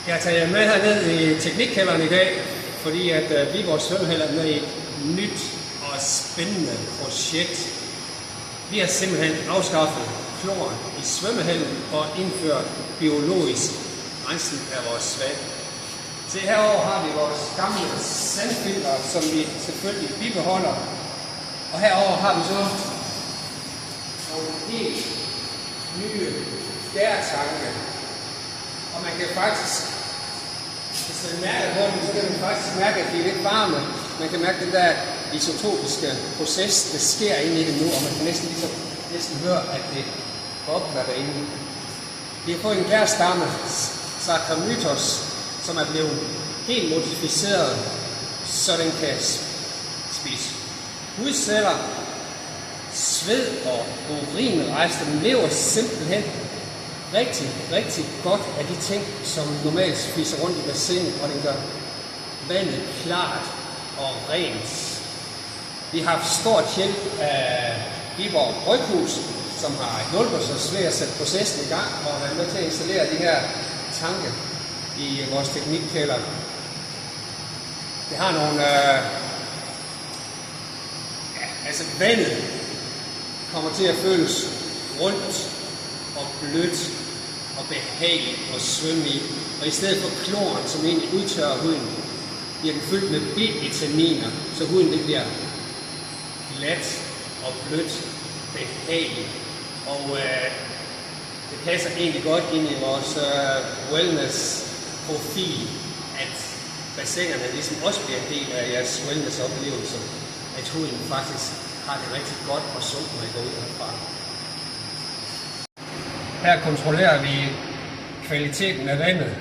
Jeg har taget med herned i teknikkælderen i dag, fordi at Viborg Svømmehal er med i et nyt og spændende projekt. Vi har simpelthen afskaffet kloren i svømmehallen og indført biologisk rensning af vores vand. Se, herovre har vi vores gamle sandfilter, som vi selvfølgelig bibeholder. Og herovre har vi så nogle helt nye gærtanke. Og man kan faktisk, hvis man mærker på dem, så kan man faktisk mærke, at de er lidt varme. Man kan mærke den der isotopiske proces, der sker inde i det nu, og man kan næsten høre, at det bobler derinde. Vi har fået en gærstamme, Saccharomyces, som er blevet helt modificeret, så den kan spise hudceller, sved og urinrester. Den lever simpelthen rigtig godt af de ting, som normalt spiser rundt i bassinet, og den gør vandet klart og rent. Vi har haft stort hjælp af Viborg Bryghus, som har hjulpet os ved at sætte processen i gang, og været med til at installere de her tanke i vores teknikkælder. Det har nogle... vandet kommer til at føles rundt og blødt og behageligt at svømme i. Og i stedet for kloren, som egentlig udtørrer huden, bliver den fyldt med B-vitaminer, så huden det bliver glat og blødt, behageligt. Og det passer egentlig godt ind i vores wellness-profil, at bassinerne ligesom også bliver en del af jeres wellness-oplevelse, at huden faktisk har det rigtig godt og sundt, når I går ud herfra. Her kontrollerer vi kvaliteten af vandet,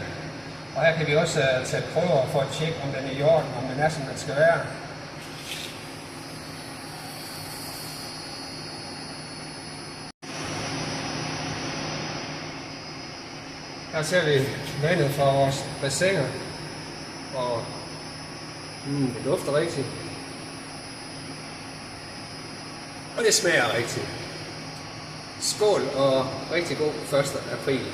og her kan vi også tage prøver for at tjekke, om den er i orden, om den er, som den skal være. Her ser vi vandet fra vores bassiner, og det dufter rigtigt. Og det smager rigtigt. Skål og rigtig god 1. april.